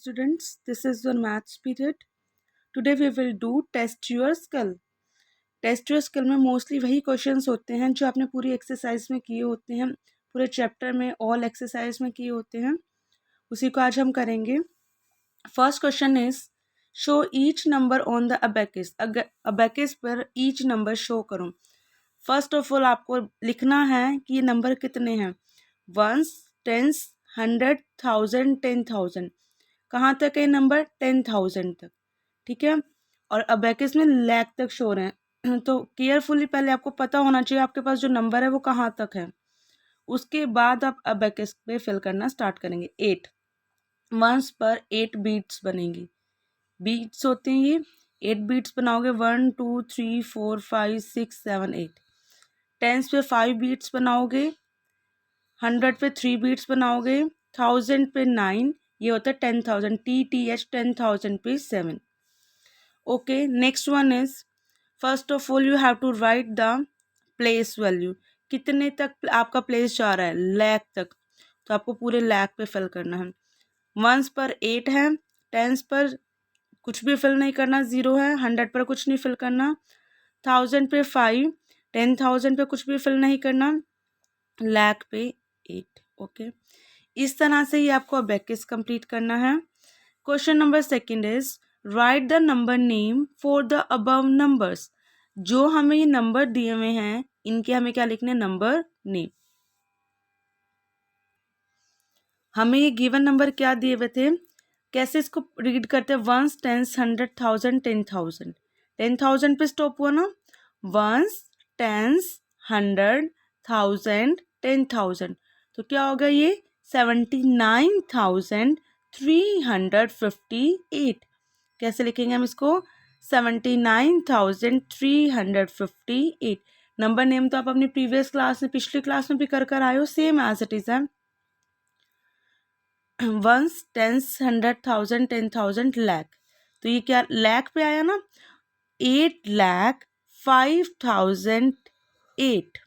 students, this is your maths period. Today we will do test your skill. Test your skill में mostly वही questions होते हैं जो आपने पूरी एक्सरसाइज में किए होते हैं, पूरे चैप्टर में ऑल एक्सरसाइज में किए होते हैं, उसी को आज हम करेंगे. First question is show each number on the abacus. Abacus पर ईच नंबर शो करो. फर्स्ट ऑफ ऑल आपको लिखना है कि ये नंबर कितने हैं. Ones, tens, 100, 1000, 10,000. कहाँ तक है नंबर? 10,000 तक. ठीक है. और अबेकस में लाख तक शो रहे हैं तो केयरफुली पहले आपको पता होना चाहिए आपके पास जो नंबर है वो कहाँ तक है. उसके बाद आप अबेकस पे फिल करना स्टार्ट करेंगे. 8 वंस पर 8 बीट्स बनेंगी. बीट्स होते हैं ये. 8 बीट्स बनाओगे. 1 2 3 4 5 6 7 8. टेंस पे 5 बीट्स बनाओगे. 100 पे 3 बीट्स बनाओगे. 1000 पे 9. ये होता है 10,000. TTH 10,000 पे 7. Okay. Next one is first of all you have to write the place value. कितने तक आपका प्लेस जा रहा है? लाख तक. तो आपको पूरे लाख पे फिल करना है. वंस पर 8 है. टेंस पर कुछ भी फिल नहीं करना, 0 है. 100 पर कुछ नहीं फिल करना. 1000 पे 5. 10,000 पे कुछ भी फिल नहीं करना. लाख पे 8. ओके. इस तरह से ही आपको अबेकस कंप्लीट करना है. Question number second is write the number name for the above numbers. जो हमें ये नंबर दिए हुए हैं इनके हमें क्या लिखने? Number name. हमें ये गिवन नंबर क्या दिए हुए थे, कैसे इसको रीड करते हैं? Ones, tens, 100, 1000, 10,000. 10,000 पे स्टॉप हुआ ना. Ones, tens, 100, 1000, 10,000. तो क्या होगा ये? 79,358. कैसे लिखेंगे हम इसको? 79,358. नंबर नेम तो आप अपनी प्रीवियस क्लास में, पिछली क्लास में भी कर आए हो. सेम एज इट इज है. Ones, tens, 100, 1000, 10,000, lakh. तो ये क्या लाख पे आया ना? 8,05,008.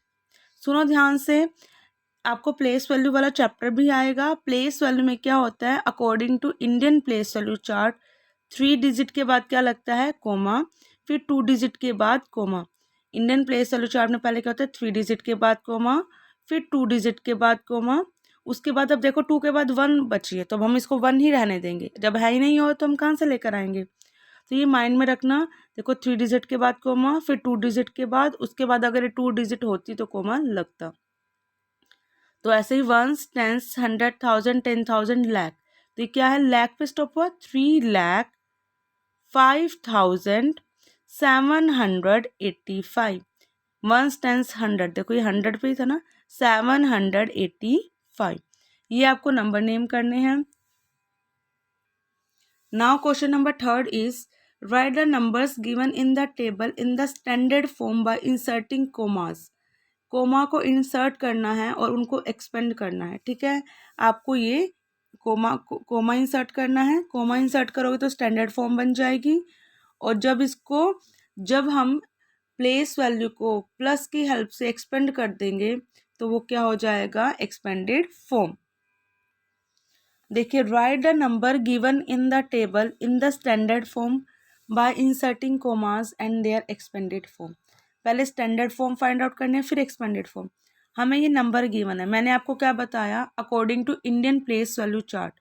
सुनो ध्यान से. आपको प्लेस वैल्यू वाला चैप्टर भी आएगा. प्लेस वैल्यू में क्या होता है? According to Indian place value chart 3 digit के बाद क्या लगता है? कोमा. फिर 2 डिजिट के बाद comma. Indian place value chart में पहले क्या होता है? 3 डिजिट के बाद कोमा, फिर 2 डिजिट के बाद कोमा. उसके बाद अब देखो 2 के बाद 1 बची है तो अब हम इसको 1 ही रहने देंगे. जब है ही नहीं हो तो हम कहाँ से लेकर आएंगे? तो ये माइंड में रखना. देखो 3 डिजिट के बाद कोमा, फिर 2 डिजिट के बाद, उसके बाद अगर ये 2 डिजिट होती तो कोमा लगता. तो ऐसे ही वंस, टेंस, 100, 1000, 10,000, लाख. तो ये क्या है? लाख पे स्टॉप हुआ. 3,05,785. Ones, tens, 100. देखो ये 100 पे ही था ना. 785. ये आपको नंबर नेम करने हैं. Now question number third is write the numbers given in the table in the standard form by inserting commas. Comma को इंसर्ट करना है और उनको एक्सपेंड करना है. ठीक है. आपको ये कोमा इंसर्ट करना है. कोमा इंसर्ट करोगे तो स्टैंडर्ड फॉर्म बन जाएगी. और जब हम प्लेस वैल्यू को प्लस की हेल्प से एक्सपेंड कर देंगे तो वो क्या हो जाएगा? Expanded form. देखिए write the number given in the table in the standard form by inserting commas and their expanded form. पहले स्टैंडर्ड फॉर्म फाइंड आउट करने हैं, फिर एक्सपेंडेड फॉर्म. हमें ये नंबर गिवन है. मैंने आपको क्या बताया? According to Indian place value chart.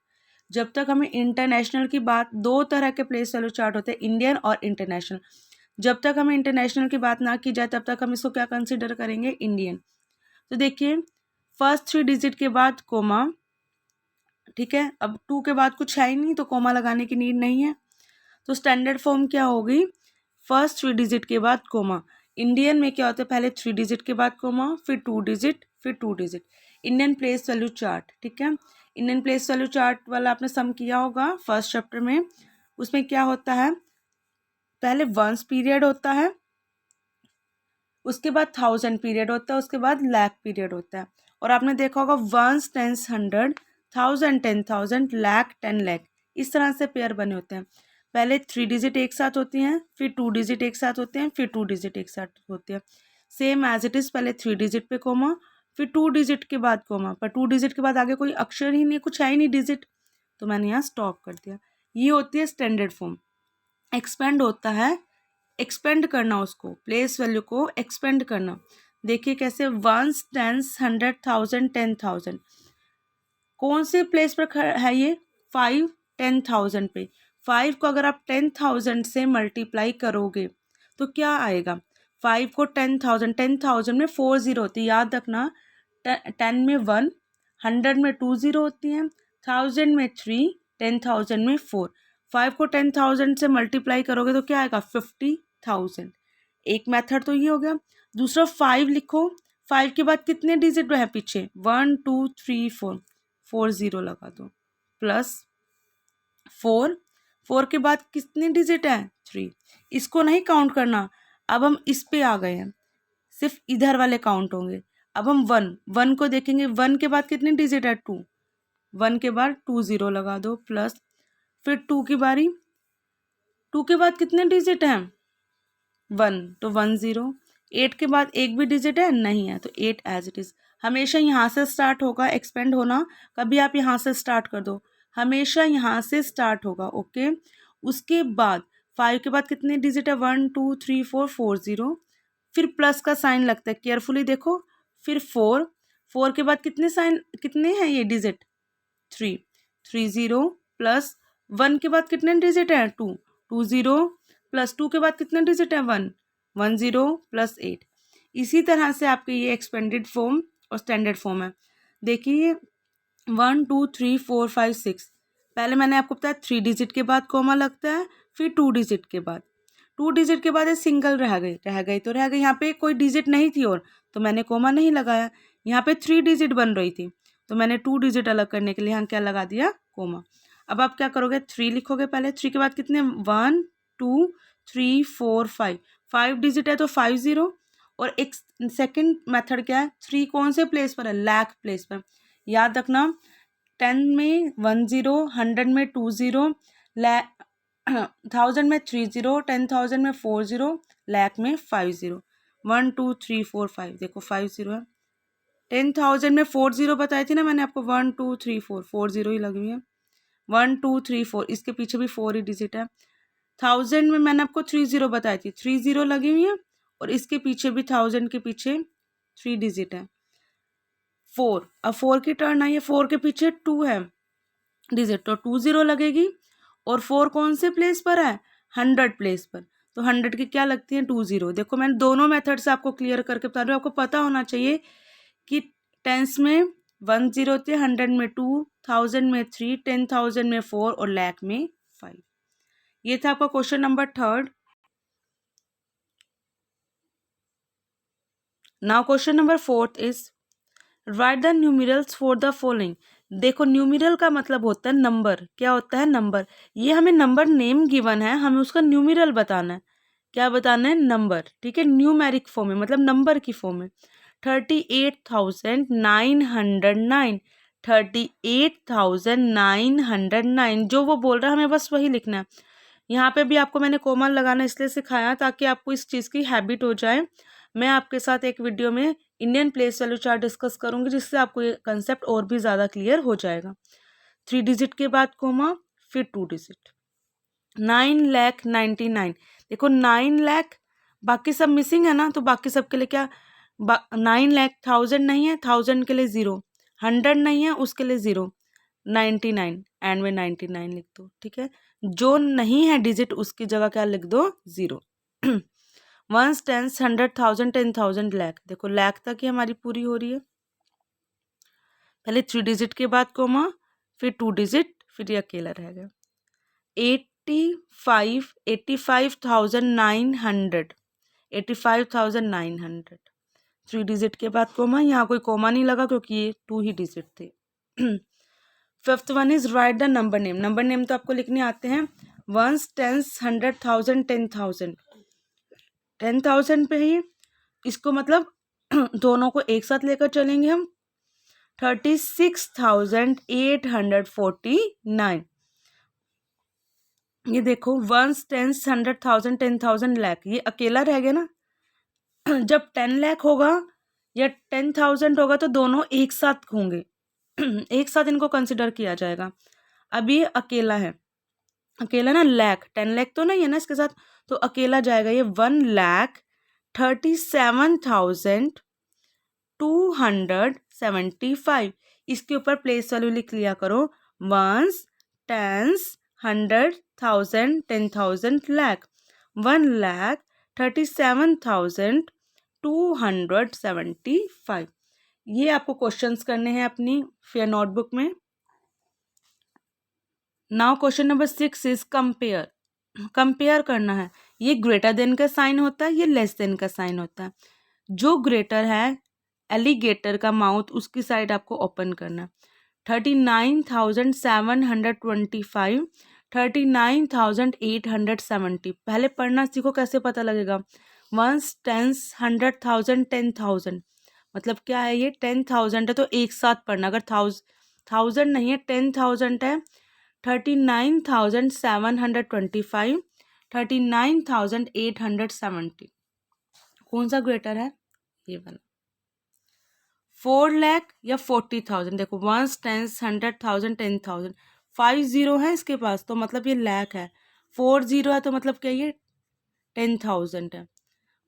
जब तक हमें इंटरनेशनल की बात, 2 तरह के प्लेस वैल्यू चार्ट होते हैं, इंडियन और इंटरनेशनल. जब तक हमें इंटरनेशनल की बात ना की जाए तब तक हम इसको क्या कंसिडर करेंगे? इंडियन. तो देखिए फर्स्ट 3 डिजिट के बाद कोमा. ठीक है. अब 2 के बाद कुछ है ही नहीं तो कोमा लगाने की नीड नहीं है. तो स्टैंडर्ड फॉर्म क्या होगी? फर्स्ट 3 डिजिट के बाद कोमा. इंडियन में क्या होता है? पहले 3 डिजिट के बाद कोमा, फिर 2 डिजिट, फिर 2 digit. Indian place value chart. ठीक है. इंडियन प्लेस वैल्यू चार्ट वाला आपने सम किया होगा फर्स्ट चैप्टर में. उसमें क्या होता है? पहले वंस पीरियड होता है, उसके बाद 1000 पीरियड होता है, उसके बाद लाख पीरियड होता है. और आपने देखा होगा वंस, टेंस, 100, 1000, 10,000, लाख, 10 लाख. इस तरह से पेयर बने होते हैं. पहले 3 डिजिट एक साथ होती हैं, फिर 2 डिजिट एक साथ होते हैं, फिर 2 डिजिट एक साथ होते हैं. Same as it is. पहले 3 डिजिट पे कोमा, फिर 2 डिजिट के बाद कोमा. पर 2 डिजिट के बाद आगे कोई अक्षर ही नहीं, कुछ है ही नहीं डिजिट. तो मैंने यहाँ स्टॉप कर दिया। ये होती है स्टैंडर्ड फॉर्म। एक्सपेंड होता है एक्सपेंड करना, उसको प्लेस वैल्यू को एक्सपेंड करना। देखिए कैसे, 1, 10, 100, 1000, 10,000 कौन से प्लेस पर है ये, 5, 10,000 पे। 5 को अगर आप 10,000 से मल्टीप्लाई करोगे तो क्या आएगा, 5 को 10,000 में 4 जीरो होती है, याद रखना। 10 में 1, 100 में 2 जीरो होती हैं, 1000 में 3, 10,000 में 4। 5 को 10,000 से मल्टीप्लाई करोगे तो क्या आएगा, 50,000। एक मेथड तो ये हो गया। दूसरा 5 लिखो, 5 के बाद कितने डिजिट है पीछे, 1, 2, 3, 4, 4 जीरो लगा दो, प्लस 4 के बाद कितने डिजिट है, 3। इसको नहीं काउंट करना। अब हम इस पे आ गए हैं, सिर्फ इधर वाले काउंट होंगे। अब हम 1 को देखेंगे, 1 के बाद कितने डिजिट है, 2। 1 के बाद 2 जीरो लगा दो, प्लस फिर 2 की बारी, 2 के बाद कितने डिजिट हैं, 1, तो 1 जीरो। 8 के बाद एक भी डिजिट है, नहीं है, तो 8 एज इट इज। हमेशा यहाँ से स्टार्ट होगा एक्सपेंड होना, कभी आप यहाँ से स्टार्ट कर दो, हमेशा यहाँ से स्टार्ट होगा, ओके। उसके बाद 5 के बाद कितने डिजिट है, 1, 2, 3, 4, 4 जीरो, फिर प्लस का साइन लगता है, केयरफुली देखो, फिर 4 के बाद कितने हैं ये डिजिट, 3 जीरो, प्लस 1 के बाद कितने डिजिट है, 2 जीरो, प्लस 2 के बाद कितने डिजिट है, 1 जीरो, प्लस 8। इसी तरह से आपके ये एक्सपेंडेड फॉर्म और स्टैंडर्ड फॉर्म है। देखिए 1, 2, 3, 4, 5, 6, पहले मैंने आपको बताया 3 डिजिट के बाद कोमा लगता है, फिर 2 डिजिट के बाद, 2 डिजिट के बाद ये सिंगल रह गई तो रह गई, यहाँ पे कोई डिजिट नहीं थी और, तो मैंने कोमा नहीं लगाया। यहाँ पे 3 डिजिट बन रही थी, तो मैंने 2 डिजिट अलग करने के लिए यहाँ क्या लगा दिया, कोमा। अब आप क्या करोगे, 3 लिखोगे पहले, 3 के बाद कितने, 1, 2, 3, 4, 5 डिजिट है तो 5 जीरो। और एक सेकंड मेथड क्या है, 3 कौन से प्लेस पर है, लाख प्लेस पर। याद रखना, 10 में 1 जीरो, 100 में 2 जीरो, 1000 में 3 जीरो, 10,000 में 4 जीरो, लाख में 5 जीरो। 1, 2, 3, 4, 5, देखो 5 जीरो है। 10,000 में 4 जीरो बताई थी ना मैंने आपको, 1, 2, 3, 4 जीरो ही लगी हुई है। 1, 2, 3, 4, इसके पीछे भी 4 ही डिजिट है। 1000 में मैंने आपको 3 जीरो बताई थी, 3 जीरो लगी हुई है, और इसके पीछे भी 1000 के पीछे 3 डिजिट है। 4, अब 4 की टर्न आई है, 4 के पीछे 2 है डिजिट, तो 2 जीरो लगेगी। और 4 कौन से प्लेस पर है, 100 प्लेस पर, तो 100 की क्या लगती है, 2 जीरो। देखो मैंने दोनों मेथड से आपको क्लियर करके बता रही हूँ। आपको पता होना चाहिए कि टेंस में 1 जीरो होती है, 100 में 2, 1000 में 3, 10,000 में 4 और लाख में 5। ये था आपका question number 3। Now question number 4 is write the numerals for the following. देखो न्यूमेरल का मतलब होता है नंबर, क्या होता है, नंबर। ये हमें नंबर नेम गिवन है, हमें उसका न्यूमेरल बताना है। क्या बताना है, नंबर, ठीक है, न्यूमेरिक फॉर्म में, मतलब नंबर की फॉर्म में। 38,909, 38,909, जो वो बोल रहा है हमें बस वही लिखना है। यहाँ पे भी आपको मैंने कोमा लगाना इसलिए सिखाया ताकि आपको इस चीज़ की हैबिट हो जाए। मैं आपके साथ एक वीडियो में Indian place value chart discuss करूंगी, जिससे आपको ये कंसेप्ट और भी ज़्यादा क्लियर हो जाएगा। 3 डिजिट के बाद कोमा, फिर 2 डिजिट। 9,99,000, देखो 9 लाख, बाकी सब मिसिंग है ना, तो बाकी सब के लिए क्या, 9 लाख, 1000 नहीं है, 1000 के लिए 0, 100 नहीं है उसके लिए 0, 99 एंड में 99 लिख दो, ठीक है। जो नहीं है डिजिट उसकी जगह क्या लिख दो, 0। 1, 10, 100, 1000, 10,000, लाख, देखो लाख तक ही हमारी पूरी हो रही है। पहले 3 डिजिट के बाद कोमा, फिर 2 डिजिट, फिर ये अकेला रह गया। 85,900, 85,900, 3 डिजिट के बाद कोमा, यहाँ कोई कोमा नहीं लगा क्योंकि ये 2 ही डिजिट थे। 5th one is write the number name. Number name तो आपको लिखने आते हैं, 1, 10, 100, 1000, 10,000, 10,000 पे ही इसको मतलब दोनों को एक साथ लेकर चलेंगे हम। 36,849, ये देखो 1, 10, 100, 1000, 10,000, लाख, ये अकेला रह गया ना। जब 10 लाख होगा या 10,000 होगा तो दोनों एक साथ होंगे, एक साथ इनको कंसिडर किया जाएगा। अब ये अकेला है, अकेला ना, लाख 10 लाख तो नहीं है ना इसके साथ, तो अकेला जाएगा ये 1,37,275। इसके ऊपर प्लेस वैल्यू लिख लिया करो, वंस, टेंस, 100,000, 10,000, लाख, 1,37,275। ये आपको क्वेश्चंस करने हैं अपनी फेयर नोटबुक में। Now question number 6 is compare. Compare करना है, ये ग्रेटर देन का साइन होता है, ये लेस देन का साइन होता है। जो ग्रेटर है, एलिगेटर का माउथ, उसकी साइड आपको ओपन करना है। 39,725, 39,870। पहले पढ़ना सीखो, कैसे पता लगेगा। वंस, टेंस, 100,000, 10,000, मतलब क्या है ये 10,000 है तो एक साथ पढ़ना। अगर थाउजेंड नहीं है, 10,000 है, 39,725, 39,870। कौन सा ग्रेटर है, ये वाला। 4 लाख या 40,000, देखो वंस, टेंस, 100,000, 10,000, 5 जीरो है इसके पास तो मतलब ये लाख है, 4 जीरो है तो मतलब क्या ये 10,000 है।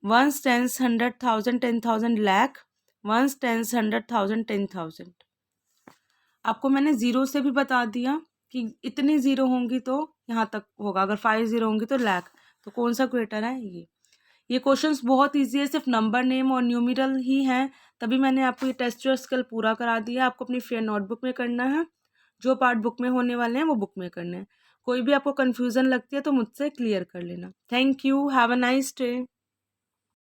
Ones, tens, 100,000, 10,000, lakh, ones, tens, 100,000, 10,000। आपको मैंने ज़ीरो से भी बता दिया कि इतनी ज़ीरो होंगी तो यहाँ तक होगा, अगर 5 ज़ीरो होंगी तो लाख। तो कौन सा ग्रेटर है, ये क्वेश्चंस बहुत इजी है, सिर्फ नंबर, नेम और न्यूमेरल ही हैं। तभी मैंने आपको ये टेस्ट योर स्किल पूरा करा दिया। आपको अपनी फेयर नोटबुक में करना है, जो पार्ट बुक में होने वाले हैं वो बुक में करना है। कोई भी आपको कन्फ्यूज़न लगती है तो मुझसे क्लियर कर लेना। Thank you, have a nice day.